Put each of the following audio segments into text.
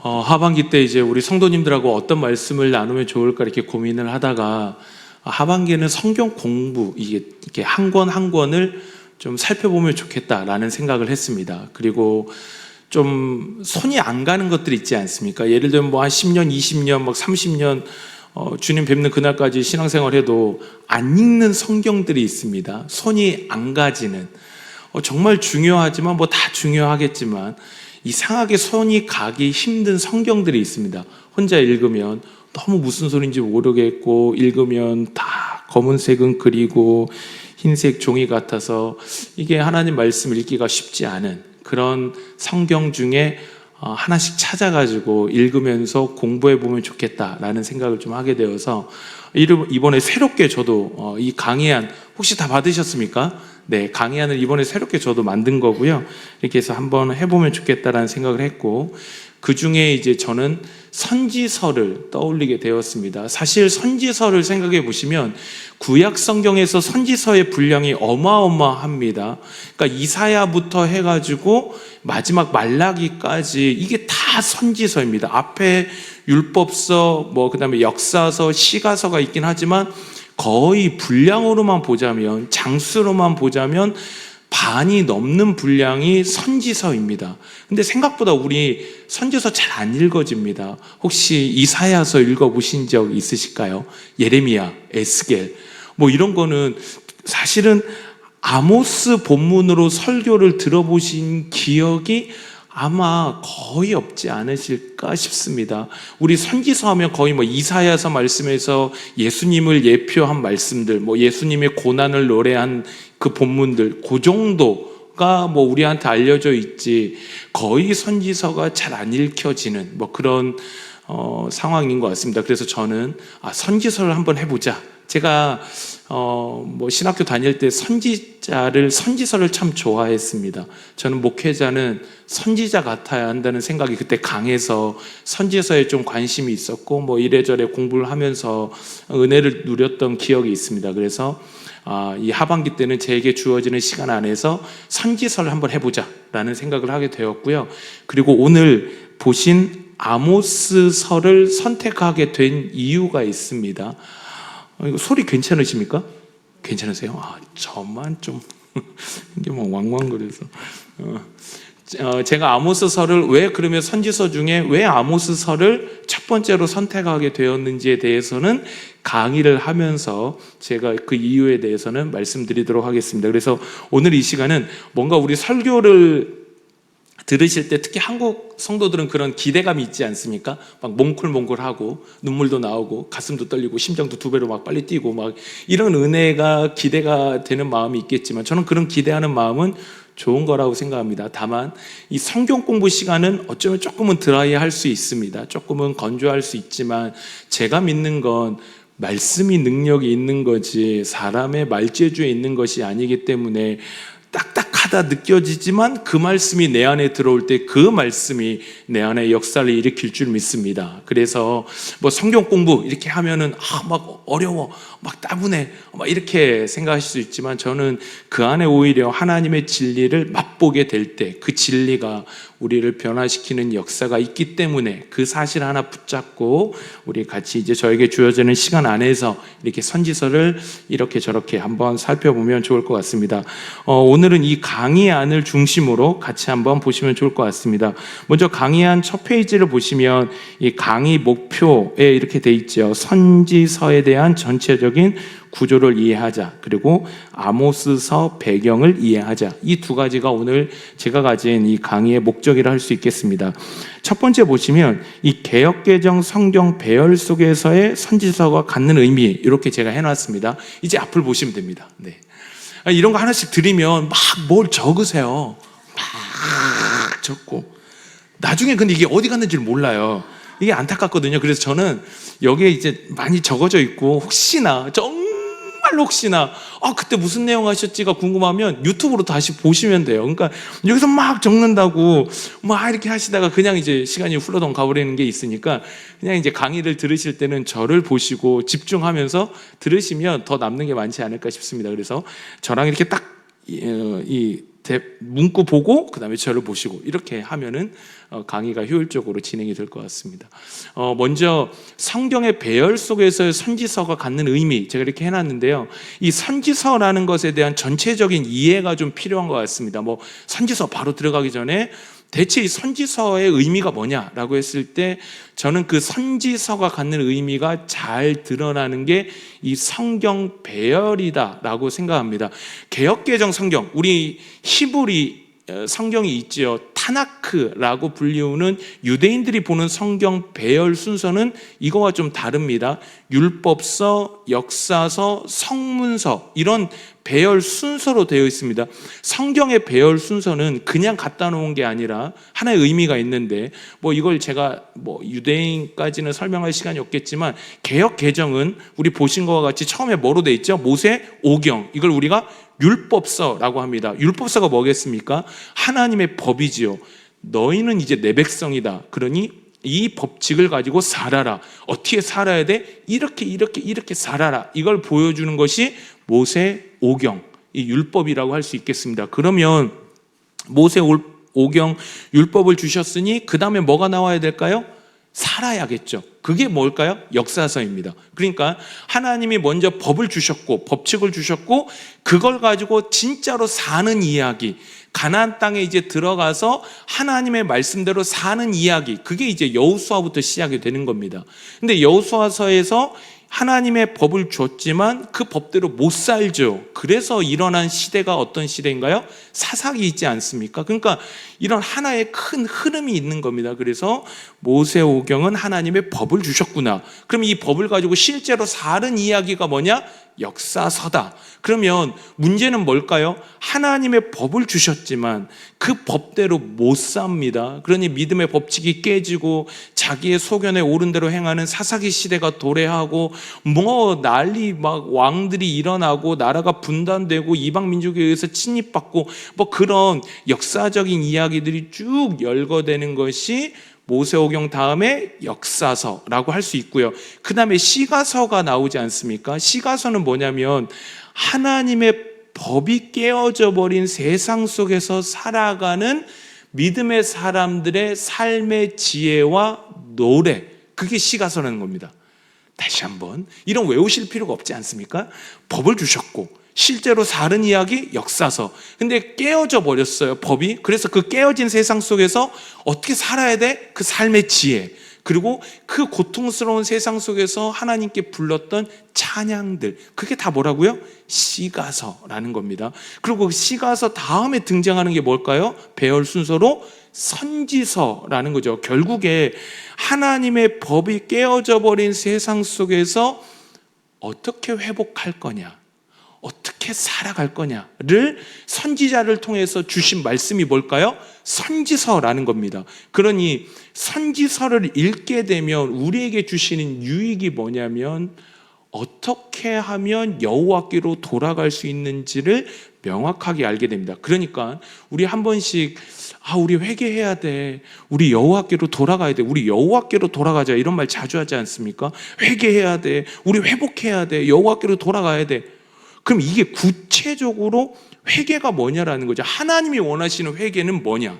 하반기 때 이제 우리 성도님들하고 어떤 말씀을 나누면 좋을까 이렇게 고민을 하다가 하반기에는 성경 공부 이게 한 권 한 권을 좀 살펴보면 좋겠다라는 생각을 했습니다. 그리고 좀 손이 안 가는 것들이 있지 않습니까? 예를 들면 뭐 한 10년, 20년, 막 30년 주님 뵙는 그날까지 신앙생활 해도 안 읽는 성경들이 있습니다. 손이 안 가지는 정말 중요하지만 뭐 다 중요하겠지만 이상하게 손이 가기 힘든 성경들이 있습니다. 혼자 읽으면 너무 무슨 소리인지 모르겠고 읽으면 다 검은색은 그리고 흰색 종이 같아서 이게 하나님 말씀 읽기가 쉽지 않은 그런 성경 중에 하나씩 찾아가지고 읽으면서 공부해보면 좋겠다라는 생각을 좀 하게 되어서 이번에 새롭게 저도 이 강의안 혹시 다 받으셨습니까? 네, 강의안을 이번에 새롭게 저도 만든 거고요. 이렇게 해서 한번 해보면 좋겠다라는 생각을 했고, 그 중에 이제 저는 선지서를 떠올리게 되었습니다. 사실 선지서를 생각해 보시면 구약 성경에서 선지서의 분량이 어마어마합니다. 그러니까 이사야부터 해가지고 마지막 말라기까지 이게 다 선지서입니다. 앞에 율법서, 그다음에 역사서, 시가서가 있긴 하지만 거의 분량으로만 보자면, 장수로만 보자면 반이 넘는 분량이 선지서입니다. 근데 생각보다 우리 선지서 잘 안 읽어집니다. 혹시 이사야서 읽어보신 적 있으실까요? 예레미야, 에스겔 이런 거는 사실은 아모스 본문으로 설교를 들어보신 기억이 아마 거의 없지 않으실까 싶습니다. 우리 선지서 하면 거의 이사야서 말씀에서 예수님을 예표한 말씀들, 예수님의 고난을 노래한 그 본문들, 그 정도가 우리한테 알려져 있지 거의 선지서가 잘 안 읽혀지는 그런 상황인 것 같습니다. 그래서 저는 선지서를 한번 해보자. 제가 신학교 다닐 때 선지서를 참 좋아했습니다. 저는 목회자는 선지자 같아야 한다는 생각이 그때 강해서 선지서에 좀 관심이 있었고 이래저래 공부를 하면서 은혜를 누렸던 기억이 있습니다. 그래서 이 하반기 때는 제게 주어지는 시간 안에서 선지서를 한번 해보자라는 생각을 하게 되었고요. 그리고 오늘 보신 아모스서를 선택하게 된 이유가 있습니다. 이거 소리 괜찮으십니까? 괜찮으세요? 저만 좀 이게 왕왕거려서 제가 아모스서를 그러면 선지서 중에 왜 아모스서를 첫 번째로 선택하게 되었는지에 대해서는 강의를 하면서 제가 그 이유에 대해서는 말씀드리도록 하겠습니다. 그래서 오늘 이 시간은 뭔가 우리 설교를 들으실 때 특히 한국 성도들은 그런 기대감이 있지 않습니까? 막 몽클몽클하고 눈물도 나오고 가슴도 떨리고 심장도 두 배로 막 빨리 뛰고 이런 은혜가 기대가 되는 마음이 있겠지만 저는 그런 기대하는 마음은 좋은 거라고 생각합니다. 다만 이 성경 공부 시간은 어쩌면 조금은 드라이할 수 있습니다. 조금은 건조할 수 있지만 제가 믿는 건 말씀이 능력이 있는 거지 사람의 말재주에 있는 것이 아니기 때문에 딱딱하다 느껴지지만 그 말씀이 내 안에 들어올 때 그 말씀이 내 안에 역사를 일으킬 줄 믿습니다. 그래서 성경 공부 이렇게 하면은 막 어려워, 막 따분해, 이렇게 생각하실 수 있지만 저는 그 안에 오히려 하나님의 진리를 맛보게 될 때 그 진리가 우리를 변화시키는 역사가 있기 때문에 그 사실 하나 붙잡고 우리 같이 이제 저에게 주어지는 시간 안에서 이렇게 선지서를 이렇게 저렇게 한번 살펴보면 좋을 것 같습니다. 오늘은 이 강의안을 중심으로 같이 한번 보시면 좋을 것 같습니다. 먼저 강의안 첫 페이지를 보시면 이 강의 목표에 이렇게 돼 있죠. 선지서에 대한 전체적인 구조를 이해하자. 그리고 아모스서 배경을 이해하자. 이 두 가지가 오늘 제가 가진 이 강의의 목적이라 할 수 있겠습니다. 첫 번째 보시면 이 개역개정 성경 배열 속에서의 선지서가 갖는 의미 이렇게 제가 해놨습니다. 이제 앞을 보시면 됩니다. 네. 이런 거 하나씩 드리면 막 뭘 적으세요. 막 적고 나중에 근데 이게 어디 갔는지를 몰라요. 이게 안타깝거든요. 그래서 저는 여기에 이제 많이 적어져 있고 혹시나 그때 무슨 내용 하셨지가 궁금하면 유튜브로 다시 보시면 돼요. 그러니까 여기서 막 적는다고 막 이렇게 하시다가 그냥 이제 시간이 훌러덩 가버리는 게 있으니까 그냥 이제 강의를 들으실 때는 저를 보시고 집중하면서 들으시면 더 남는 게 많지 않을까 싶습니다. 그래서 저랑 이렇게 딱 문구 보고 그다음에 저를 보시고 이렇게 하면은 강의가 효율적으로 진행이 될 것 같습니다. 먼저 성경의 배열 속에서의 선지서가 갖는 의미 제가 이렇게 해놨는데요. 이 선지서라는 것에 대한 전체적인 이해가 좀 필요한 것 같습니다. 선지서 바로 들어가기 전에 대체 이 선지서의 의미가 뭐냐라고 했을 때 저는 그 선지서가 갖는 의미가 잘 드러나는 게 이 성경 배열이다라고 생각합니다. 개역개정 성경, 우리 히브리 성경이 있지요. 타나크라고 불리우는 유대인들이 보는 성경 배열 순서는 이거와 좀 다릅니다. 율법서, 역사서, 성문서 이런 배열 순서로 되어 있습니다. 성경의 배열 순서는 그냥 갖다 놓은 게 아니라 하나의 의미가 있는데 이걸 제가 유대인까지는 설명할 시간이 없겠지만 개역 개정은 우리 보신 것과 같이 처음에 뭐로 되어 있죠? 모세 오경, 이걸 우리가 율법서라고 합니다. 율법서가 뭐겠습니까? 하나님의 법이지요. 너희는 이제 내 백성이다. 그러니 이 법칙을 가지고 살아라. 어떻게 살아야 돼? 이렇게 살아라. 이걸 보여주는 것이 모세 오경, 이 율법이라고 할 수 있겠습니다. 그러면 모세 오경 율법을 주셨으니 그 다음에 뭐가 나와야 될까요? 살아야겠죠. 그게 뭘까요? 역사서입니다. 그러니까 하나님이 먼저 법을 주셨고 법칙을 주셨고 그걸 가지고 진짜로 사는 이야기, 가나안 땅에 이제 들어가서 하나님의 말씀대로 사는 이야기, 그게 이제 여호수아부터 시작이 되는 겁니다. 근데 여호수아서에서 하나님의 법을 줬지만 그 법대로 못 살죠. 그래서 일어난 시대가 어떤 시대인가요? 사사기 있지 않습니까? 그러니까 이런 하나의 큰 흐름이 있는 겁니다. 그래서 모세오경은 하나님의 법을 주셨구나. 그럼 이 법을 가지고 실제로 사는 이야기가 뭐냐? 역사서다. 그러면 문제는 뭘까요? 하나님의 법을 주셨지만 그 법대로 못 삽니다. 그러니 믿음의 법칙이 깨지고 자기의 소견에 옳은 대로 행하는 사사기 시대가 도래하고 난리 막 왕들이 일어나고 나라가 분단되고 이방 민족에 의해서 침입받고 그런 역사적인 이야기들이 쭉 열거되는 것이 모세오경 다음에 역사서라고 할 수 있고요. 그 다음에 시가서가 나오지 않습니까? 시가서는 뭐냐면 하나님의 법이 깨어져 버린 세상 속에서 살아가는 믿음의 사람들의 삶의 지혜와 노래, 그게 시가서라는 겁니다. 다시 한번, 이런 외우실 필요가 없지 않습니까? 법을 주셨고 실제로 사는 이야기 역사서. 근데 깨어져 버렸어요, 법이. 그래서 그 깨어진 세상 속에서 어떻게 살아야 돼? 그 삶의 지혜. 그리고 그 고통스러운 세상 속에서 하나님께 불렀던 찬양들, 그게 다 뭐라고요? 시가서라는 겁니다. 그리고 그 시가서 다음에 등장하는 게 뭘까요? 배열 순서로 선지서라는 거죠. 결국에 하나님의 법이 깨어져 버린 세상 속에서 어떻게 회복할 거냐, 어떻게 살아갈 거냐를 선지자를 통해서 주신 말씀이 뭘까요? 선지서라는 겁니다. 그러니 선지서를 읽게 되면 우리에게 주시는 유익이 뭐냐면 어떻게 하면 여호와께로 돌아갈 수 있는지를 명확하게 알게 됩니다. 그러니까 우리 한 번씩 우리 회개해야 돼, 우리 여호와께로 돌아가야 돼, 우리 여호와께로 돌아가자, 이런 말 자주 하지 않습니까? 회개해야 돼, 우리 회복해야 돼, 여호와께로 돌아가야 돼. 그럼 이게 구체적으로 회개가 뭐냐라는 거죠. 하나님이 원하시는 회개는 뭐냐?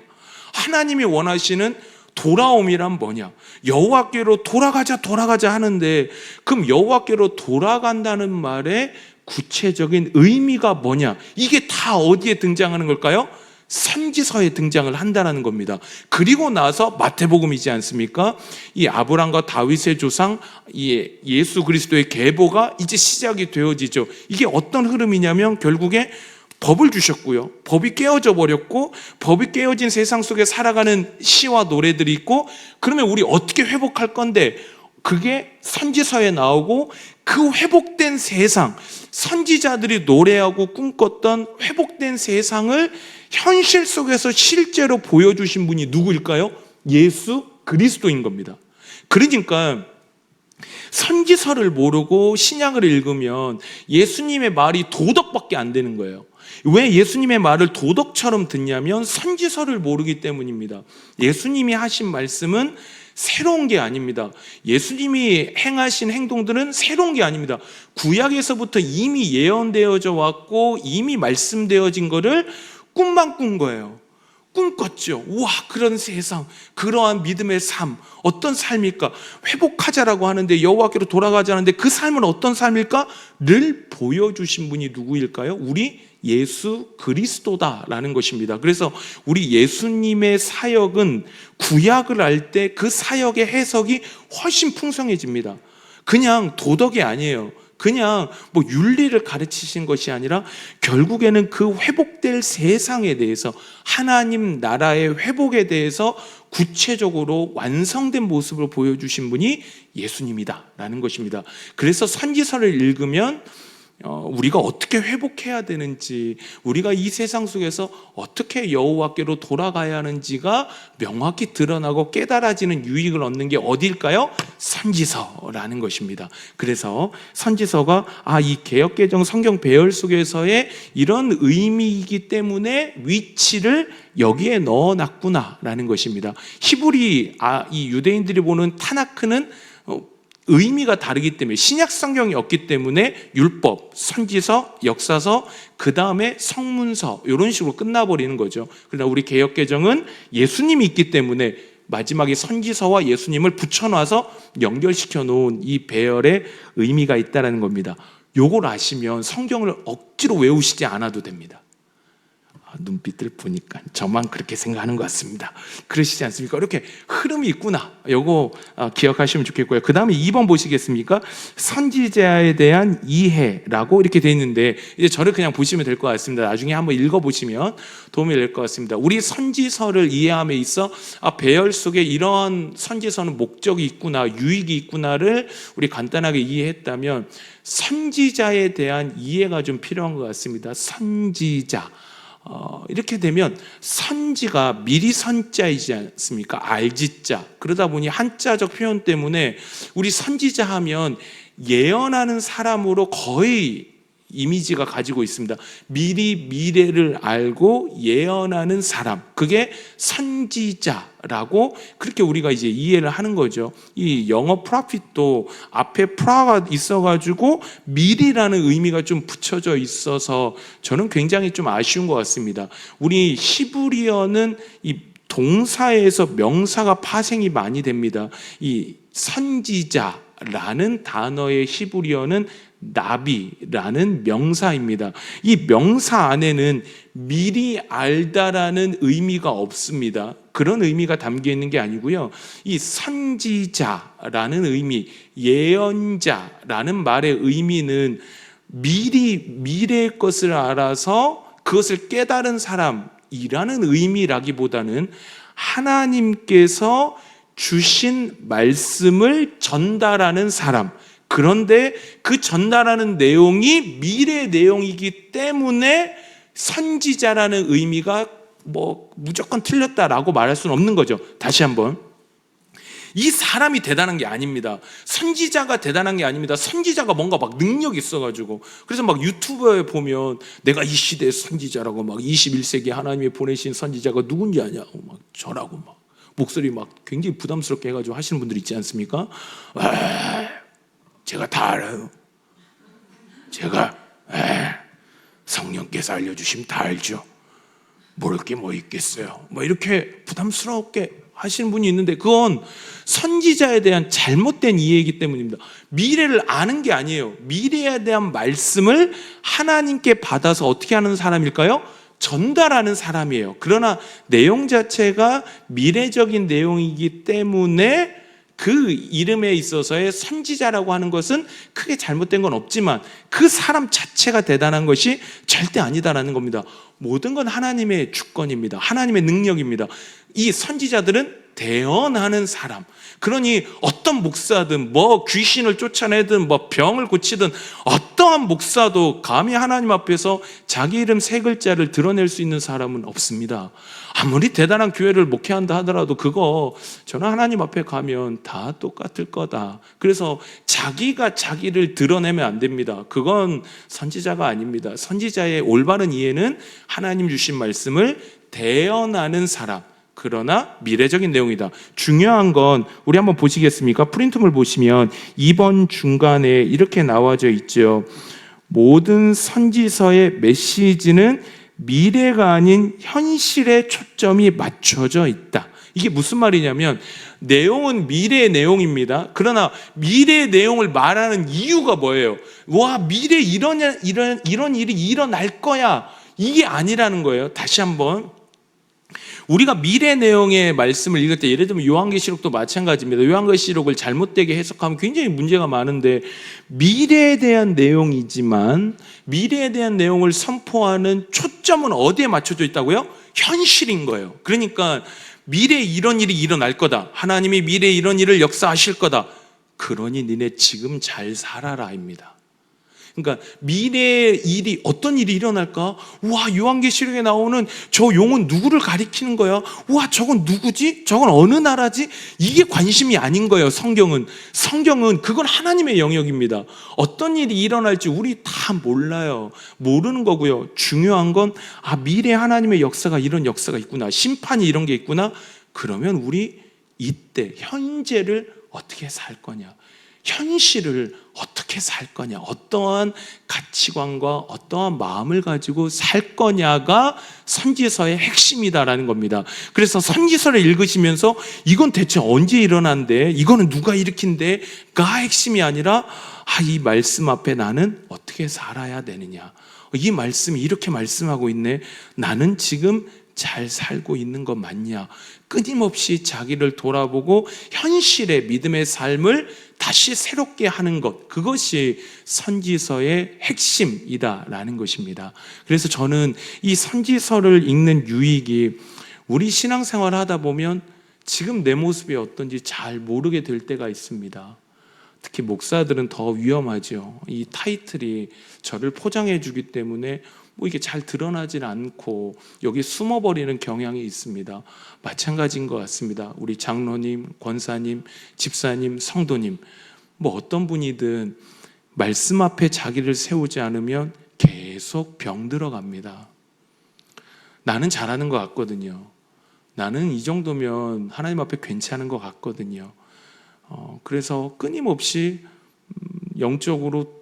하나님이 원하시는 돌아옴이란 뭐냐? 여호와께로 돌아가자 하는데 그럼 여호와께로 돌아간다는 말의 구체적인 의미가 뭐냐? 이게 다 어디에 등장하는 걸까요? 선지서에 등장을 한다는 겁니다. 그리고 나서 마태복음이지 않습니까? 이 아브람과 다윗의 조상 예수 그리스도의 계보가 이제 시작이 되어지죠. 이게 어떤 흐름이냐면 결국에 법을 주셨고요, 법이 깨어져 버렸고 법이 깨어진 세상 속에 살아가는 시와 노래들이 있고, 그러면 우리 어떻게 회복할 건데 그게 선지서에 나오고 그 회복된 세상, 선지자들이 노래하고 꿈꿨던 회복된 세상을 현실 속에서 실제로 보여주신 분이 누구일까요? 예수 그리스도인 겁니다. 그러니까 선지서를 모르고 신약을 읽으면 예수님의 말이 도덕밖에 안 되는 거예요. 왜 예수님의 말을 도덕처럼 듣냐면 선지서를 모르기 때문입니다. 예수님이 하신 말씀은 새로운 게 아닙니다. 예수님이 행하신 행동들은 새로운 게 아닙니다. 구약에서부터 이미 예언되어져 왔고 이미 말씀되어진 거를 꿈만 꾼 거예요. 꿈꿨죠. 우와, 그런 세상, 그러한 믿음의 삶, 어떤 삶일까? 회복하자라고 하는데, 여호와께로 돌아가자는데 그 삶은 어떤 삶일까?를 보여주신 분이 누구일까요? 우리 예수 그리스도다라는 것입니다. 그래서 우리 예수님의 사역은 구약을 알 때 그 사역의 해석이 훨씬 풍성해집니다. 그냥 도덕이 아니에요. 그냥 뭐 윤리를 가르치신 것이 아니라 결국에는 그 회복될 세상에 대해서, 하나님 나라의 회복에 대해서 구체적으로 완성된 모습을 보여주신 분이 예수님이다라는 것입니다. 그래서 선지서를 읽으면 우리가 어떻게 회복해야 되는지, 우리가 이 세상 속에서 어떻게 여호와께로 돌아가야 하는지가 명확히 드러나고 깨달아지는 유익을 얻는 게 어딜까요? 선지서라는 것입니다. 그래서 선지서가 이 개역개정 성경 배열 속에서의 이런 의미이기 때문에 위치를 여기에 넣어놨구나라는 것입니다. 히브리 이 유대인들이 보는 타나크는 의미가 다르기 때문에, 신약 성경이 없기 때문에 율법, 선지서, 역사서, 그 다음에 성문서, 이런 식으로 끝나버리는 거죠. 그러나 우리 개역개정은 예수님이 있기 때문에 마지막에 선지서와 예수님을 붙여놔서 연결시켜 놓은 이 배열의 의미가 있다는 겁니다. 요걸 아시면 성경을 억지로 외우시지 않아도 됩니다. 눈빛을 보니까 저만 그렇게 생각하는 것 같습니다. 그러시지 않습니까? 이렇게 흐름이 있구나. 요거 기억하시면 좋겠고요. 그 다음에 2번 보시겠습니까? 선지자에 대한 이해라고 이렇게 되어 있는데, 이제 저를 그냥 보시면 될 것 같습니다. 나중에 한번 읽어보시면 도움이 될 것 같습니다. 우리 선지서를 이해함에 있어 배열 속에 이러한 선지서는 목적이 있구나, 유익이 있구나를 우리 간단하게 이해했다면, 선지자에 대한 이해가 좀 필요한 것 같습니다. 선지자. 이렇게 되면 선지가 미리 선자이지 않습니까? 알지자. 그러다 보니 한자적 표현 때문에 우리 선지자 하면 예언하는 사람으로 거의 이미지가 가지고 있습니다. 미리 미래를 알고 예언하는 사람, 그게 선지자라고 그렇게 우리가 이제 이해를 하는 거죠. 이 영어 프로핏도 앞에 프라가 있어가지고 미리라는 의미가 좀 붙여져 있어서 저는 굉장히 좀 아쉬운 것 같습니다. 우리 히브리어는 이 동사에서 명사가 파생이 많이 됩니다. 이 선지자라는 단어의 히브리어는 나비라는 명사입니다. 이 명사 안에는 미리 알다라는 의미가 없습니다. 그런 의미가 담겨 있는 게 아니고요. 이 선지자라는 의미, 예언자라는 말의 의미는 미리 미래의 것을 알아서 그것을 깨달은 사람이라는 의미라기보다는 하나님께서 주신 말씀을 전달하는 사람, 그런데 그 전달하는 내용이 미래의 내용이기 때문에 선지자라는 의미가 무조건 틀렸다라고 말할 수는 없는 거죠. 다시 한번, 이 사람이 대단한 게 아닙니다. 선지자가 대단한 게 아닙니다. 선지자가 뭔가 막 능력이 있어가지고, 그래서 막 유튜브에 보면 내가 이 시대의 선지자라고, 막 21세기 하나님이 보내신 선지자가 누군지 아냐고 막 저라고 막 목소리 막 굉장히 부담스럽게 해가지고 하시는 분들 있지 않습니까? 제가 다 알아요. 제가 성령께서 알려주시면 다 알죠. 모를 게 뭐 있겠어요. 이렇게 부담스럽게 하시는 분이 있는데, 그건 선지자에 대한 잘못된 이해이기 때문입니다. 미래를 아는 게 아니에요. 미래에 대한 말씀을 하나님께 받아서 어떻게 하는 사람일까요? 전달하는 사람이에요. 그러나 내용 자체가 미래적인 내용이기 때문에 그 이름에 있어서의 선지자라고 하는 것은 크게 잘못된 건 없지만 그 사람 자체가 대단한 것이 절대 아니다라는 겁니다. 모든 건 하나님의 주권입니다. 하나님의 능력입니다. 이 선지자들은 대언하는 사람, 그러니 어떤 목사든 귀신을 쫓아내든 병을 고치든 어떠한 목사도 감히 하나님 앞에서 자기 이름 3글자를 드러낼 수 있는 사람은 없습니다. 아무리 대단한 교회를 목회한다 하더라도 그거 저는 하나님 앞에 가면 다 똑같을 거다. 그래서 자기가 자기를 드러내면 안 됩니다. 그건 선지자가 아닙니다. 선지자의 올바른 이해는 하나님 주신 말씀을 대언하는 사람, 그러나 미래적인 내용이다. 중요한 건 우리 한번 보시겠습니까? 프린트물 보시면 2번 중간에 이렇게 나와져 있죠. 모든 선지서의 메시지는 미래가 아닌 현실에 초점이 맞춰져 있다. 이게 무슨 말이냐면 내용은 미래의 내용입니다. 그러나 미래의 내용을 말하는 이유가 뭐예요? 와, 미래에 이런 일이 일어날 거야. 이게 아니라는 거예요. 다시 한번, 우리가 미래 내용의 말씀을 읽을 때, 예를 들면 요한계시록도 마찬가지입니다. 요한계시록을 잘못되게 해석하면 굉장히 문제가 많은데, 미래에 대한 내용이지만 미래에 대한 내용을 선포하는 초점은 어디에 맞춰져 있다고요? 현실인 거예요. 그러니까 미래에 이런 일이 일어날 거다, 하나님이 미래에 이런 일을 역사하실 거다, 그러니 니네 지금 잘 살아라입니다. 그러니까 미래의 일이, 어떤 일이 일어날까? 와, 요한계시록에 나오는 저 용은 누구를 가리키는 거야? 와, 저건 누구지? 저건 어느 나라지? 이게 관심이 아닌 거예요. 성경은 그건 하나님의 영역입니다. 어떤 일이 일어날지 우리 다 몰라요. 모르는 거고요. 중요한 건 미래에 하나님의 역사가, 이런 역사가 있구나, 심판이 이런 게 있구나. 그러면 우리 이때 현재를 어떻게 살 거냐, 현실을 어떻게 살 거냐, 어떠한 가치관과 어떠한 마음을 가지고 살 거냐가 선지서의 핵심이다라는 겁니다. 그래서 선지서를 읽으시면서 이건 대체 언제 일어난대, 이거는 누가 일으킨대가 핵심이 아니라 이 말씀 앞에 나는 어떻게 살아야 되느냐, 이 말씀이 이렇게 말씀하고 있네, 나는 지금 잘 살고 있는 것 맞냐, 끊임없이 자기를 돌아보고 현실의 믿음의 삶을 다시 새롭게 하는 것, 그것이 선지서의 핵심이다라는 것입니다. 그래서 저는 이 선지서를 읽는 유익이, 우리 신앙생활을 하다 보면 지금 내 모습이 어떤지 잘 모르게 될 때가 있습니다. 특히 목사들은 더 위험하죠. 이 타이틀이 저를 포장해 주기 때문에 이게 잘 드러나질 않고 여기 숨어버리는 경향이 있습니다. 마찬가지인 것 같습니다. 우리 장로님, 권사님, 집사님, 성도님, 어떤 분이든 말씀 앞에 자기를 세우지 않으면 계속 병들어갑니다. 나는 잘하는 것 같거든요. 나는 이 정도면 하나님 앞에 괜찮은 것 같거든요. 그래서 끊임없이 영적으로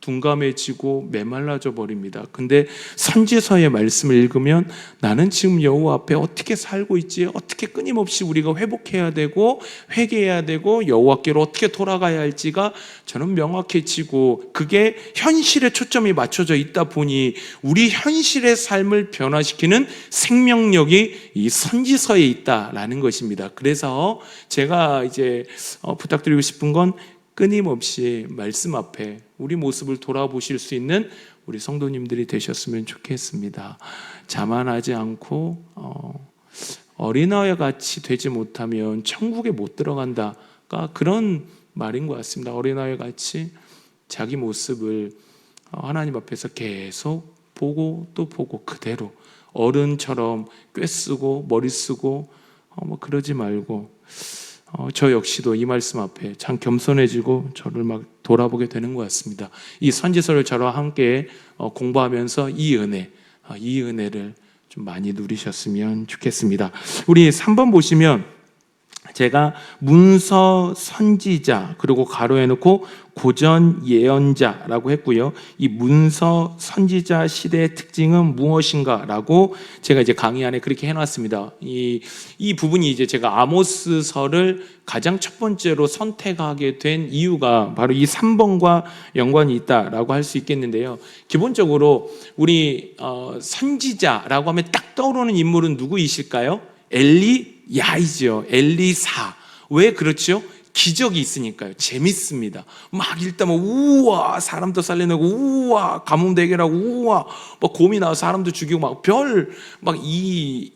둔감해지고 메말라져 버립니다. 근데 선지서의 말씀을 읽으면 나는 지금 여호와 앞에 어떻게 살고 있지, 어떻게 끊임없이 우리가 회복해야 되고 회개해야 되고 여호와께로 어떻게 돌아가야 할지가 저는 명확해지고, 그게 현실에 초점이 맞춰져 있다 보니 우리 현실의 삶을 변화시키는 생명력이 이 선지서에 있다라는 것입니다. 그래서 제가 이제 부탁드리고 싶은 건, 끊임없이 말씀 앞에 우리 모습을 돌아보실 수 있는 우리 성도님들이 되셨으면 좋겠습니다. 자만하지 않고 어린아이 같이 되지 못하면 천국에 못 들어간다가 그런 말인 것 같습니다. 어린아이 같이 자기 모습을 하나님 앞에서 계속 보고 또 보고, 그대로 어른처럼 꿰쓰고 머리 쓰고 그러지 말고, 저 역시도 이 말씀 앞에 참 겸손해지고 저를 막 돌아보게 되는 것 같습니다. 이 선지서를 저와 함께 공부하면서 이 은혜를 좀 많이 누리셨으면 좋겠습니다. 우리 3번 보시면 제가 문서 선지자, 그리고 가로해 놓고 고전 예언자라고 했고요. 이 문서 선지자 시대의 특징은 무엇인가라고 제가 이제 강의 안에 그렇게 해놨습니다. 이 부분이 이제 제가 아모스서를 가장 첫 번째로 선택하게 된 이유가 바로 이 3번과 연관이 있다라고 할 수 있겠는데요. 기본적으로 우리 선지자라고 하면 딱 떠오르는 인물은 누구이실까요? 엘리야이죠. 엘리사. 왜 그렇죠? 기적이 있으니까요. 재밌습니다. 막 읽다 우와 사람도 살려내고, 우와 가뭄 대결하고, 우와 막 곰이 나와서 사람도 죽이고, 막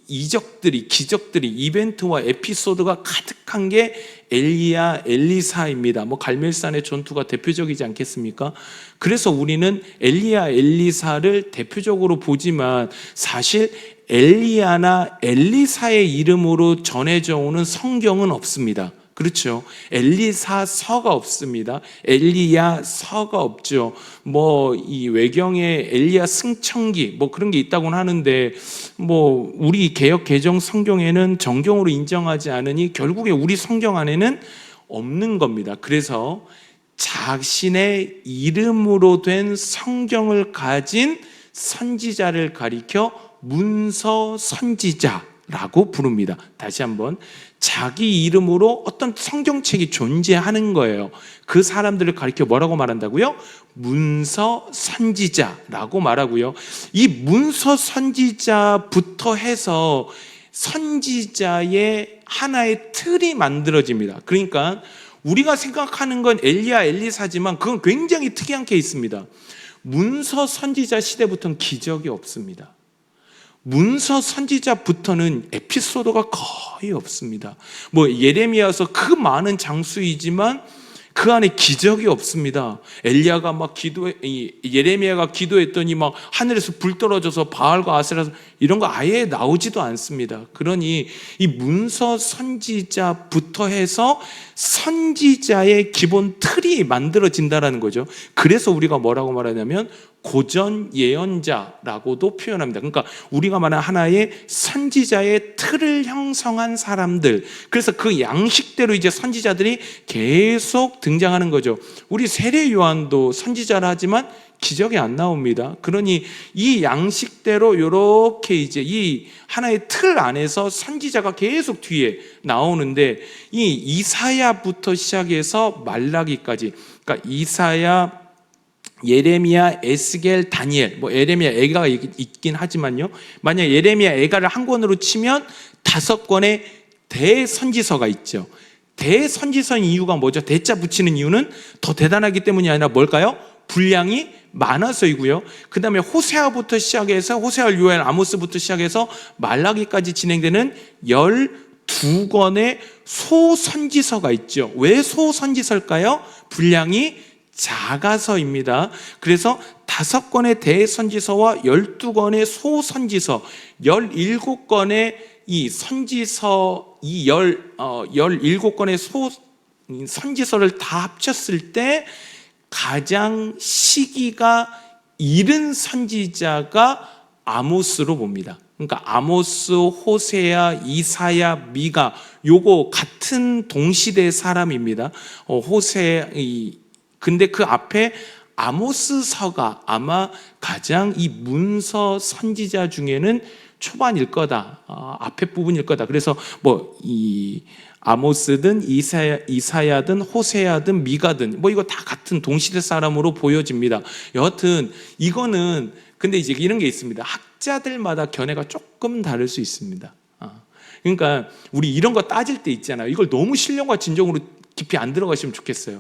이적들이, 기적들이, 이벤트와 에피소드가 가득한 게 엘리야, 엘리사입니다. 갈멜산의 전투가 대표적이지 않겠습니까? 그래서 우리는 엘리야, 엘리사를 대표적으로 보지만 사실 엘리야나 엘리사의 이름으로 전해져 오는 성경은 없습니다. 그렇죠. 엘리사서가 없습니다. 엘리야서가 없죠. 이 외경에 엘리야 승천기 그런 게 있다고는 하는데, 우리 개역 개정 성경에는 정경으로 인정하지 않으니 결국에 우리 성경 안에는 없는 겁니다. 그래서 자신의 이름으로 된 성경을 가진 선지자를 가리켜 문서 선지자라고 부릅니다. 다시 한번, 자기 이름으로 어떤 성경책이 존재하는 거예요. 그 사람들을 가리켜 뭐라고 말한다고요? 문서 선지자라고 말하고요. 이 문서 선지자부터 해서 선지자의 하나의 틀이 만들어집니다. 그러니까 우리가 생각하는 건 엘리야, 엘리사지만 그건 굉장히 특이한 케이스입니다. 문서 선지자 시대부터는 기적이 없습니다. 문서 선지자부터는 에피소드가 거의 없습니다. 뭐 예레미야서 그 많은 장수이지만 그 안에 기적이 없습니다. 엘리야가 막 예레미야가 기도했더니 막 하늘에서 불 떨어져서 바알과 아세라 이런 거 아예 나오지도 않습니다. 그러니 이 문서 선지자부터 해서 선지자의 기본 틀이 만들어진다라는 거죠. 그래서 우리가 뭐라고 말하냐면 고전 예언자라고도 표현합니다. 그러니까 우리가 말하는 하나의 선지자의 틀을 형성한 사람들, 그래서 그 양식대로 이제 선지자들이 계속 등장하는 거죠. 우리 세례 요한도 선지자라 하지만 기적이 안 나옵니다. 그러니 이 양식대로 이렇게 이제 이 하나의 틀 안에서 선지자가 계속 뒤에 나오는데, 이 이사야부터 시작해서 말라기까지, 그러니까 이사야, 예레미야, 에스겔, 다니엘, 뭐 예레미야, 에가가 있긴 하지만요, 만약 예레미야, 에가를 한 권으로 치면 5권의 대선지서가 있죠. 대선지서인 이유가 뭐죠? 대자 붙이는 이유는 더 대단하기 때문이 아니라 뭘까요? 분량이 많아서이고요. 그 다음에 호세아부터 시작해서 호세아, 요엘, 아모스부터 시작해서 말라기까지 진행되는 12권의 소선지서가 있죠. 왜 소선지서일까요? 분량이 작아서입니다. 그래서 5권의 대선지서와 12권의 소선지서, 17권의 이 선지서, 17권의 선지서를 다 합쳤을 때 가장 시기가 이른 선지자가 아모스로 봅니다. 그러니까 아모스, 호세아, 이사야, 미가 요거 같은 동시대 사람입니다. 근데 그 앞에 아모스서가 아마 가장 이 문서 선지자 중에는 초반일 거다, 앞에 부분일 거다. 그래서 뭐 이 아모스든 이사야든 호세아든 미가든 뭐 이거 다 같은 동시대 사람으로 보여집니다. 여하튼 이거는, 근데 이제 이런 게 있습니다. 학자들마다 견해가 조금 다를 수 있습니다. 그러니까 우리 이런 거 따질 때 있잖아요. 이걸 너무 신령과 진정으로 깊이 안 들어가시면 좋겠어요.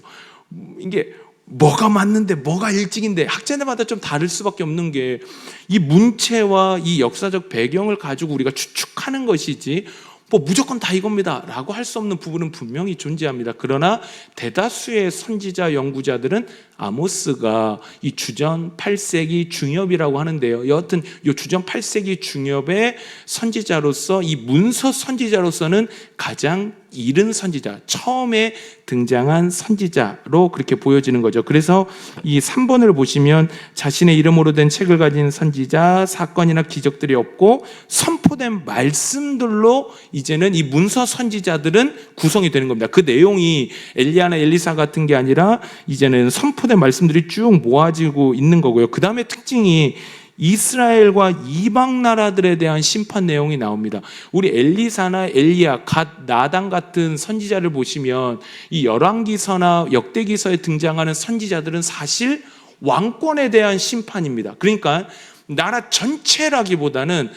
이게 뭐가 맞는데 뭐가 일찍인데 학자들마다 좀 다를 수밖에 없는 게, 이 문체와 이 역사적 배경을 가지고 우리가 추측하는 것이지 뭐 무조건 다 이겁니다 라고 할 수 없는 부분은 분명히 존재합니다. 그러나 대다수의 선지자 연구자들은 아모스가 이 주전 8세기 중엽이라고 하는데요, 여하튼 이 주전 8세기 중엽의 선지자로서, 이 문서 선지자로서는 가장 이른 선지자, 처음에 등장한 선지자로 그렇게 보여지는 거죠. 그래서 이 3번을 보시면 자신의 이름으로 된 책을 가진 선지자, 사건이나 기적들이 없고 선포된 말씀들로 이제는 이 문서 선지자들은 구성이 되는 겁니다. 그 내용이 엘리야나 엘리사 같은 게 아니라 이제는 선포된 말씀들이 쭉 모아지고 있는 거고요. 그 다음에 특징이 이스라엘과 이방 나라들에 대한 심판 내용이 나옵니다. 우리 엘리사나 엘리야, 갓, 나단 같은 선지자를 보시면 이 열왕기서나 역대기서에 등장하는 선지자들은 사실 왕권에 대한 심판입니다. 그러니까 나라 전체라기보다는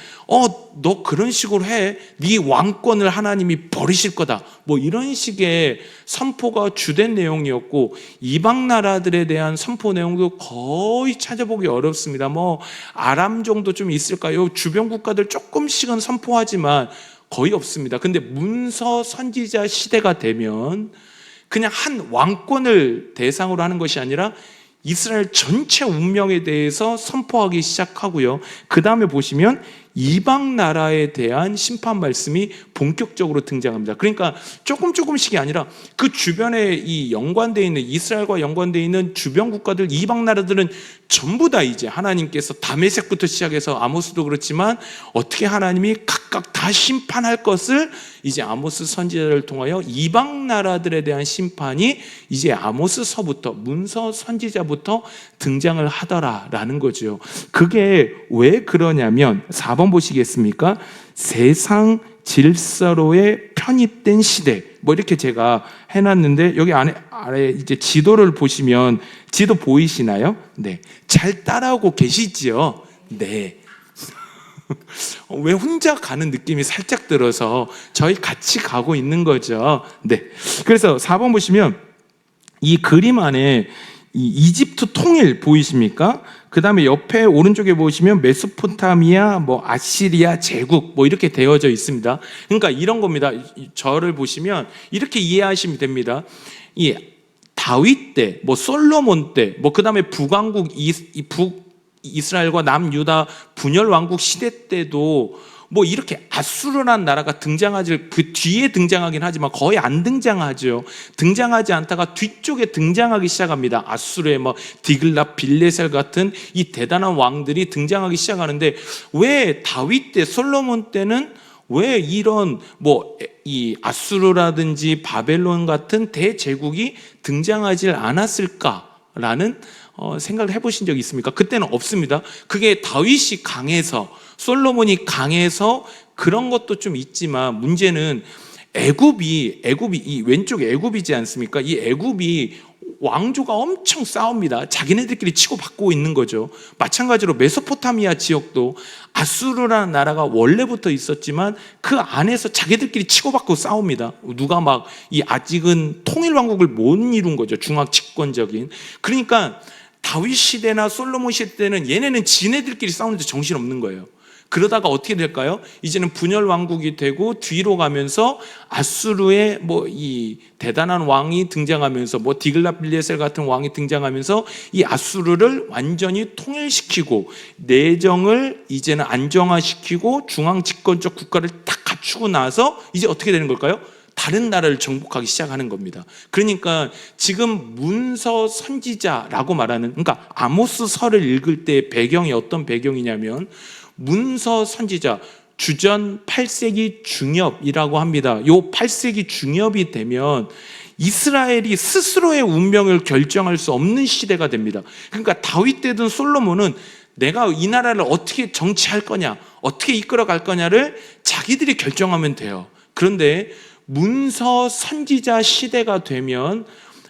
너 그런 식으로 해, 네 왕권을 하나님이 버리실 거다, 뭐 이런 식의 선포가 주된 내용이었고, 이방 나라들에 대한 선포 내용도 거의 찾아보기 어렵습니다. 뭐 아람 정도 좀 있을까요? 주변 국가들 조금씩은 선포하지만 거의 없습니다. 근데 문서 선지자 시대가 되면 그냥 한 왕권을 대상으로 하는 것이 아니라 이스라엘 전체 운명에 대해서 선포하기 시작하고요. 그 다음에 보시면 이방 나라에 대한 심판 말씀이 본격적으로 등장합니다. 그러니까 조금씩이 아니라 그 주변에 이 연관되어 있는, 이스라엘과 연관되어 있는 주변 국가들, 이방 나라들은 전부 다 이제 하나님께서 다메섹부터 시작해서 아모스도 그렇지만 어떻게 하나님이 각각 다 심판할 것을 이제 아모스 선지자를 통하여 이방 나라들에 대한 심판이 이제 아모스서부터, 문서 선지자부터 등장을 하더라라는 거죠. 그게 왜 그러냐면 4번 보시겠습니까? 세상 질서로에 편입된 시대. 뭐 이렇게 제가 해놨는데 여기 아래 이제 지도를 보시면 지도 보이시나요? 네. 잘 따라오고 계시지요? 네. 왜 혼자 가는 느낌이 살짝 들어서 저희 같이 가고 있는 거죠. 네. 그래서 4번 보시면 이 그림 안에 이 이집트 통일 보이십니까? 그 다음에 옆에 오른쪽에 보시면 메소포타미아, 뭐 아시리아 제국 뭐 이렇게 되어져 있습니다. 그러니까 이런 겁니다. 저를 보시면 이렇게 이해하시면 됩니다. 이 다윗 때, 뭐 솔로몬 때, 뭐 그 다음에 북왕국 이스라엘과 남유다 분열 왕국 시대 때도 뭐 이렇게 아수르라는 나라가 등장하지, 그 뒤에 등장하긴 하지만 거의 안 등장하죠. 등장하지 않다가 뒤쪽에 등장하기 시작합니다. 아수르의 뭐 디글랏 빌레셀 같은 이 대단한 왕들이 등장하기 시작하는데, 왜 다윗 때, 솔로몬 때는 왜 이런 뭐 이 아수르라든지 바벨론 같은 대제국이 등장하지 않았을까라는 생각을 해보신 적이 있습니까? 그때는 없습니다. 그게 다윗이 강해서, 솔로몬이 강해서 그런 것도 좀 있지만, 문제는 애굽이 이 왼쪽 애굽이지 않습니까? 이 애굽이 왕조가 엄청 싸웁니다. 자기네들끼리 치고받고 있는 거죠. 마찬가지로 메소포타미아 지역도 아수르라는 나라가 원래부터 있었지만 그 안에서 자기들끼리 치고받고 싸웁니다. 누가 막 이 아직은 통일왕국을 못 이룬 거죠. 중앙 집권적인. 그러니까 다윗 시대나 솔로몬 시대 때는 얘네는 지네들끼리 싸우는데 정신없는 거예요. 그러다가 어떻게 될까요? 이제는 분열 왕국이 되고 뒤로 가면서 아수르의 뭐 이 대단한 왕이 등장하면서, 뭐 디글랏 빌레셀 같은 왕이 등장하면서 이 아수르를 완전히 통일시키고 내정을 이제는 안정화시키고 중앙 집권적 국가를 딱 갖추고 나서 이제 어떻게 되는 걸까요? 다른 나라를 정복하기 시작하는 겁니다. 그러니까 지금 문서 선지자라고 말하는, 그러니까 아모스서를 읽을 때 배경이 어떤 배경이냐면, 문서 선지자, 주전 8세기 중엽이라고 합니다. 요 8세기 중엽이 되면 이스라엘이 스스로의 운명을 결정할 수 없는 시대가 됩니다. 그러니까 다윗 때든 솔로몬은 내가 이 나라를 어떻게 정치할 거냐, 어떻게 이끌어갈 거냐를 자기들이 결정하면 돼요. 그런데 문서 선지자 시대가 되면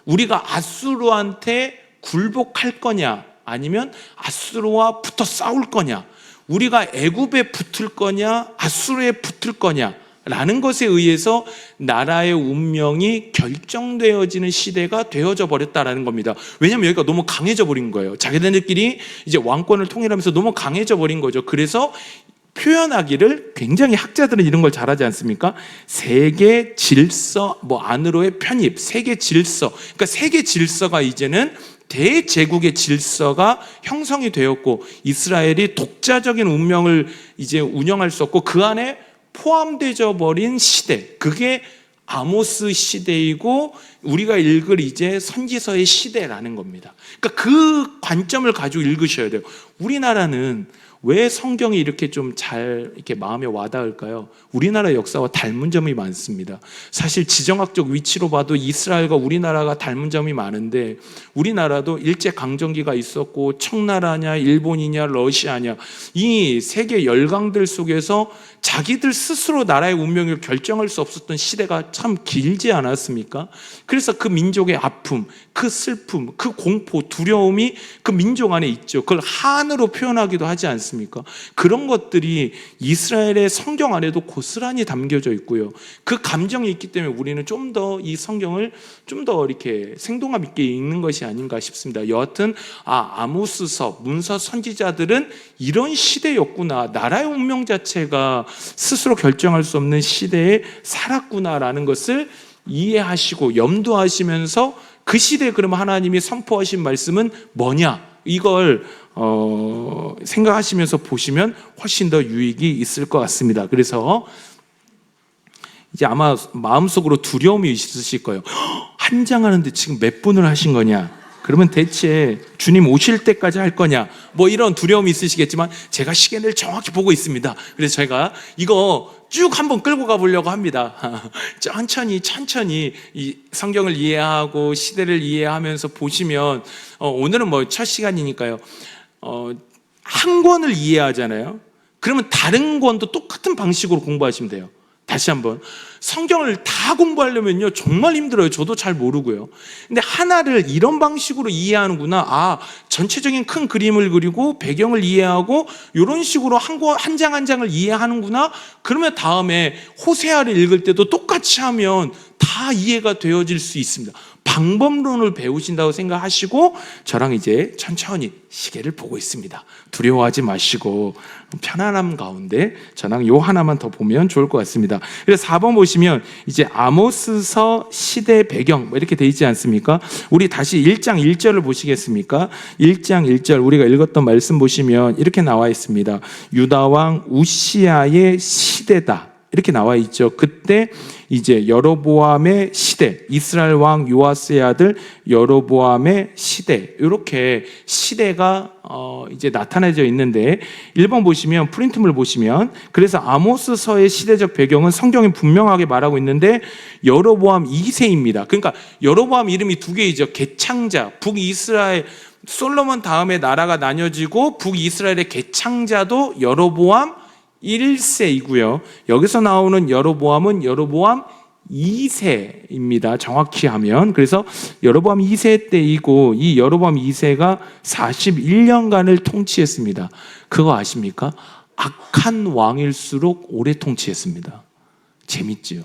우리가 아수르한테 굴복할 거냐, 아니면 아수르와 붙어 싸울 거냐, 우리가 애굽에 붙을 거냐, 아수르에 붙을 거냐 라는 것에 의해서 나라의 운명이 결정되어지는 시대가 되어져 버렸다라는 겁니다. 왜냐하면 여기가 너무 강해져 버린 거예요. 자기네들끼리 이제 왕권을 통일하면서 너무 강해져 버린 거죠. 그래서 표현하기를, 굉장히 학자들은 이런 걸 잘하지 않습니까? 세계 질서 뭐 안으로의 편입, 세계 질서. 그러니까 세계 질서가 이제는 대제국의 질서가 형성이 되었고, 이스라엘이 독자적인 운명을 이제 운영할 수 없고 그 안에 포함되어 버린 시대, 그게 아모스 시대이고 우리가 읽을 이제 선지서의 시대라는 겁니다. 그러니까 그 관점을 가지고 읽으셔야 돼요. 우리나라는 왜 성경이 이렇게 좀 잘 이렇게 마음에 와닿을까요? 우리나라 역사와 닮은 점이 많습니다. 사실 지정학적 위치로 봐도 이스라엘과 우리나라가 닮은 점이 많은데, 우리나라도 일제강점기가 있었고 청나라냐 일본이냐 러시아냐 이 세계 열강들 속에서 자기들 스스로 나라의 운명을 결정할 수 없었던 시대가 참 길지 않았습니까? 그래서 그 민족의 아픔, 그 슬픔, 그 공포, 두려움이 그 민족 안에 있죠. 그걸 한으로 표현하기도 하지 않습니까? 그런 것들이 이스라엘의 성경 안에도 고스란히 담겨져 있고요. 그 감정이 있기 때문에 우리는 좀 더 이 성경을 좀 더 이렇게 생동감 있게 읽는 것이 아닌가 싶습니다. 여하튼 아모스서, 문서 선지자들은 이런 시대였구나, 나라의 운명 자체가 스스로 결정할 수 없는 시대에 살았구나라는 것을 이해하시고 염두하시면서 그 시대에 그러면 하나님이 선포하신 말씀은 뭐냐? 이걸 생각하시면서 보시면 훨씬 더 유익이 있을 것 같습니다. 그래서 이제 아마 마음속으로 두려움이 있으실 거예요. 한장하는데 지금 몇 분을 하신 거냐? 그러면 대체 주님 오실 때까지 할 거냐? 뭐 이런 두려움이 있으시겠지만 제가 시계를 정확히 보고 있습니다. 그래서 제가 이거 쭉 한번 끌고 가보려고 합니다. 천천히 이 성경을 이해하고 시대를 이해하면서 보시면 오늘은 뭐 첫 시간이니까요. 한 권을 이해하잖아요. 그러면 다른 권도 똑같은 방식으로 공부하시면 돼요. 다시 한번 성경을 다 공부하려면요 정말 힘들어요. 저도 잘 모르고요. 근데 하나를 이런 방식으로 이해하는구나. 전체적인 큰 그림을 그리고 배경을 이해하고 이런 식으로 한 장 한 장을 이해하는구나. 그러면 다음에 호세아를 읽을 때도 똑같이 하면 다 이해가 되어질 수 있습니다. 방법론을 배우신다고 생각하시고 저랑 이제 천천히 시계를 보고 있습니다. 두려워하지 마시고 편안함 가운데 저랑 요 하나만 더 보면 좋을 것 같습니다. 그래서 4번 보시면 이제 아모스서 시대 배경 뭐 이렇게 돼 있지 않습니까? 우리 다시 1장 1절을 보시겠습니까? 1장 1절 우리가 읽었던 말씀 보시면 이렇게 나와 있습니다. 유다 왕 우시아의 시대다. 이렇게 나와 있죠. 그때 이제 여로보암의 시대, 이스라엘 왕 요아스의 아들 여로보암의 시대, 이렇게 시대가 이제 나타나져 있는데 1번 보시면 프린트물 보시면 그래서 아모스서의 시대적 배경은 성경이 분명하게 말하고 있는데 여로보암 2세입니다. 그러니까 여로보암 이름이 두 개이죠. 개창자, 북이스라엘 솔로몬 다음에 나라가 나뉘어지고 북이스라엘의 개창자도 여로보암 1세이고요. 여기서 나오는 여로보암은 여로보암 2세입니다. 정확히 하면. 그래서 여로보암 2세 때이고 이 여로보암 2세가 41년간을 통치했습니다. 그거 아십니까? 악한 왕일수록 오래 통치했습니다. 재밌지요.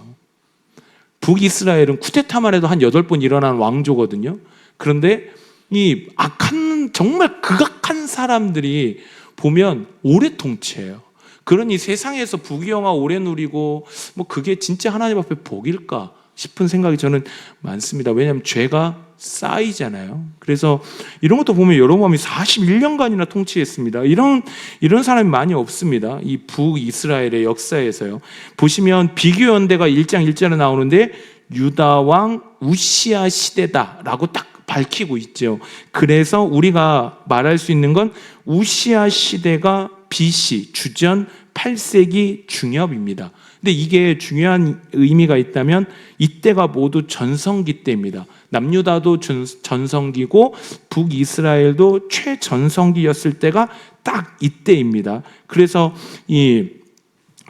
북이스라엘은 쿠데타만 해도 한 8번 일어난 왕조거든요. 그런데 이 악한 정말 극악한 사람들이 보면 오래 통치해요. 그러니 세상에서 부귀영화 오래 누리고 뭐 그게 진짜 하나님 앞에 복일까 싶은 생각이 저는 많습니다. 왜냐하면 죄가 쌓이잖아요. 그래서 이런 것도 보면 여로보암이 41년간이나 통치했습니다. 이런 사람이 많이 없습니다. 이 북이스라엘의 역사에서요. 보시면 비교연대가 1장 1절에 나오는데 유다 왕 우시아 시대다라고 딱 밝히고 있죠. 그래서 우리가 말할 수 있는 건 우시아 시대가 BC, 주전 8세기 중엽입니다. 근데 이게 중요한 의미가 있다면 이때가 모두 전성기 때입니다. 남유다도 전성기고 북이스라엘도 최전성기였을 때가 딱 이때입니다. 그래서 이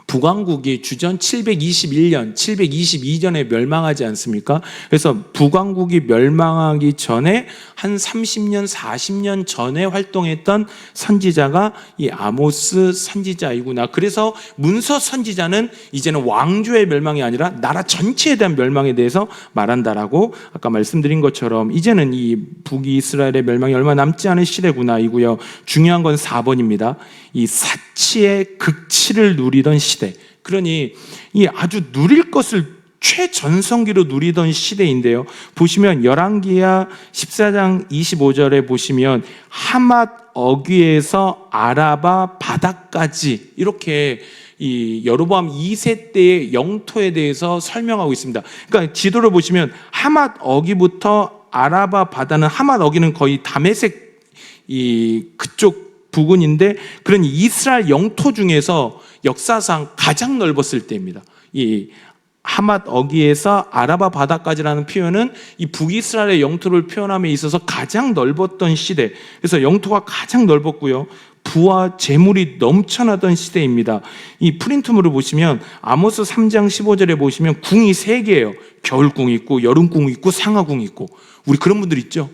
북왕국이 주전 721년, 722년에 멸망하지 않습니까? 그래서 북왕국이 멸망하기 전에 한 30년, 40년 전에 활동했던 선지자가 이 아모스 선지자이구나. 그래서 문서 선지자는 이제는 왕조의 멸망이 아니라 나라 전체에 대한 멸망에 대해서 말한다라고 아까 말씀드린 것처럼 이제는 이 북이스라엘의 멸망이 얼마 남지 않은 시대구나 이고요. 중요한 건 4번입니다. 이 사치의 극치를 누리던 시대. 그러니 이 아주 누릴 것을 최전성기로 누리던 시대인데요. 보시면 열왕기하 14장 25절에 보시면 하맛 어귀에서 아라바 바다까지 이렇게 이 여로보암 2세 때의 영토에 대해서 설명하고 있습니다. 그러니까 지도를 보시면 하맛 어귀부터 아라바 바다는 하맛 어귀는 거의 다메섹 이 그쪽 부근인데 그런 이스라엘 영토 중에서 역사상 가장 넓었을 때입니다. 이 하맛 어귀에서 아라바 바다까지라는 표현은 이 북이스라엘의 영토를 표현함에 있어서 가장 넓었던 시대. 그래서 영토가 가장 넓었고요. 부와 재물이 넘쳐나던 시대입니다. 이 프린트물을 보시면 아모스 3장 15절에 보시면 궁이 3개예요. 겨울궁이 있고 여름궁이 있고 상하궁이 있고. 우리 그런 분들 있죠.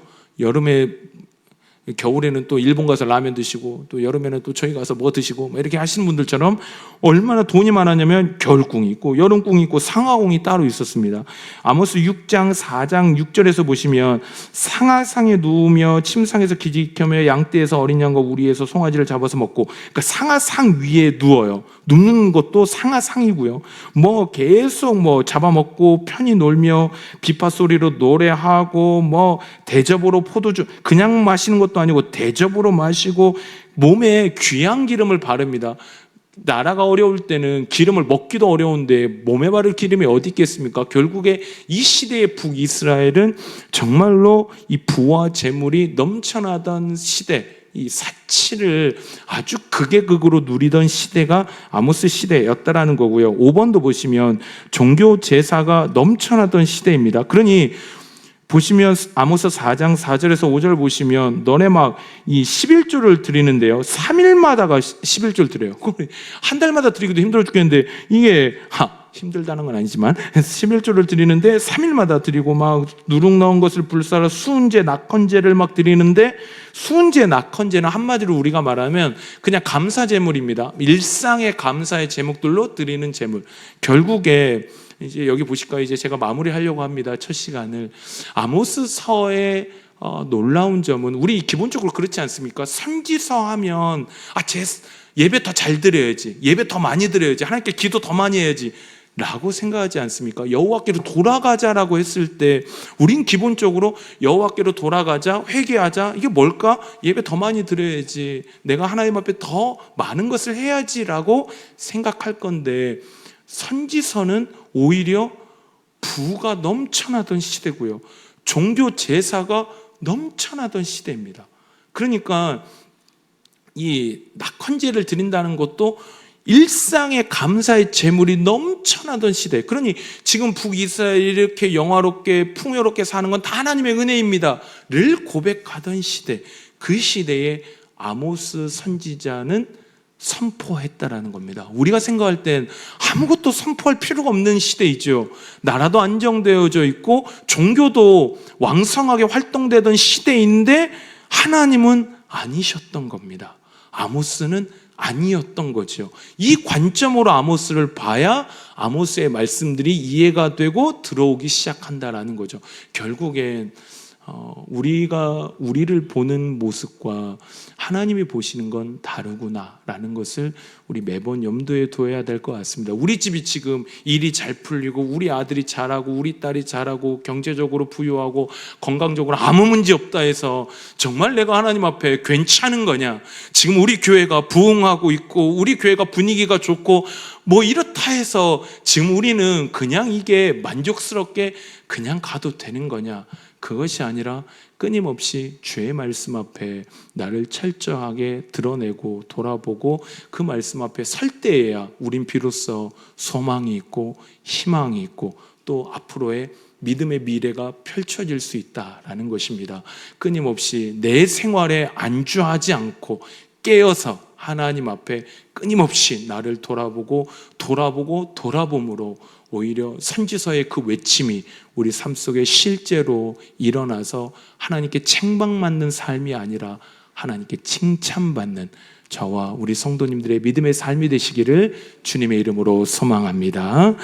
겨울에는 또 일본 가서 라면 드시고 또 여름에는 또 저희 가서 뭐 드시고 뭐 이렇게 하시는 분들처럼 얼마나 돈이 많았냐면 겨울궁이 있고 여름궁이 있고 상하궁이 따로 있었습니다. 아모스 6장 4장 6절에서 보시면 상하상에 누우며 침상에서 기지켜며 양떼에서 어린 양과 우리에서 송아지를 잡아서 먹고 그러니까 상하상 위에 누워요. 눕는 것도 상하상이고요. 뭐 계속 뭐 잡아먹고 편히 놀며 비파 소리로 노래하고 뭐 대접으로 포도주 그냥 마시는 것도 것도 아니고 대접으로 마시고 몸에 귀한 기름을 바릅니다. 나라가 어려울 때는 기름을 먹기도 어려운데 몸에 바를 기름이 어디 있겠습니까? 결국에 이 시대의 북이스라엘은 정말로 이 부와 재물이 넘쳐나던 시대, 이 사치를 아주 극의 극으로 누리던 시대가 아모스 시대였다라는 거고요. 5번도 보시면 종교 제사가 넘쳐나던 시대입니다. 그러니 보시면 아모스 4장 4절에서 5절 보시면 너네 막 이 11조를 드리는데요. 3일마다가 11조를 드려요. 한 달마다 드리기도 힘들어 죽겠는데 이게 힘들다는 건 아니지만 11조를 드리는데 3일마다 드리고 막 누룩 넣은 것을 불사라 수은제 낙헌제를 막 드리는데 수은제 낙헌제는 한마디로 우리가 말하면 그냥 감사 제물입니다. 일상의 감사의 제목들로 드리는 제물. 결국에 이제 여기 보실까요? 이제 제가 마무리하려고 합니다. 첫 시간을. 아모스서의 놀라운 점은 우리 기본적으로 그렇지 않습니까? 선지서 하면 예배 더 잘 드려야지, 예배 더 많이 드려야지, 하나님께 기도 더 많이 해야지 라고 생각하지 않습니까? 여호와께로 돌아가자라고 했을 때 우린 기본적으로 여호와께로 돌아가자, 회개하자, 이게 뭘까? 예배 더 많이 드려야지, 내가 하나님 앞에 더 많은 것을 해야지라고 생각할 건데 선지서는 오히려 부가 넘쳐나던 시대고요, 종교 제사가 넘쳐나던 시대입니다. 그러니까 이 낙헌제를 드린다는 것도 일상의 감사의 제물이 넘쳐나던 시대. 그러니 지금 북이스라엘이 이렇게 영화롭게 풍요롭게 사는 건 다 하나님의 은혜입니다 를 고백하던 시대, 그 시대에 아모스 선지자는 선포했다라는 겁니다. 우리가 생각할 땐 아무것도 선포할 필요가 없는 시대이죠. 나라도 안정되어져 있고 종교도 왕성하게 활동되던 시대인데 하나님은 아니셨던 겁니다. 아모스는 아니었던 거죠. 이 관점으로 아모스를 봐야 아모스의 말씀들이 이해가 되고 들어오기 시작한다라는 거죠. 결국엔 우리를 보는 모습과 하나님이 보시는 건 다르구나라는 것을 우리 매번 염두에 둬야 될 것 같습니다. 우리 집이 지금 일이 잘 풀리고 우리 아들이 잘하고 우리 딸이 잘하고 경제적으로 부유하고 건강적으로 아무 문제 없다 해서 정말 내가 하나님 앞에 괜찮은 거냐? 지금 우리 교회가 부흥하고 있고 우리 교회가 분위기가 좋고 뭐 이렇다 해서 지금 우리는 그냥 이게 만족스럽게 그냥 가도 되는 거냐? 그것이 아니라 끊임없이 주의 말씀 앞에 나를 철저하게 드러내고 돌아보고 그 말씀 앞에 설 때에야 우린 비로소 소망이 있고 희망이 있고 또 앞으로의 믿음의 미래가 펼쳐질 수 있다라는 것입니다. 끊임없이 내 생활에 안주하지 않고 깨어서 하나님 앞에 끊임없이 나를 돌아보고 돌아봄으로 오히려 선지서의 그 외침이 우리 삶 속에 실제로 일어나서 하나님께 책망받는 삶이 아니라 하나님께 칭찬받는 저와 우리 성도님들의 믿음의 삶이 되시기를 주님의 이름으로 소망합니다.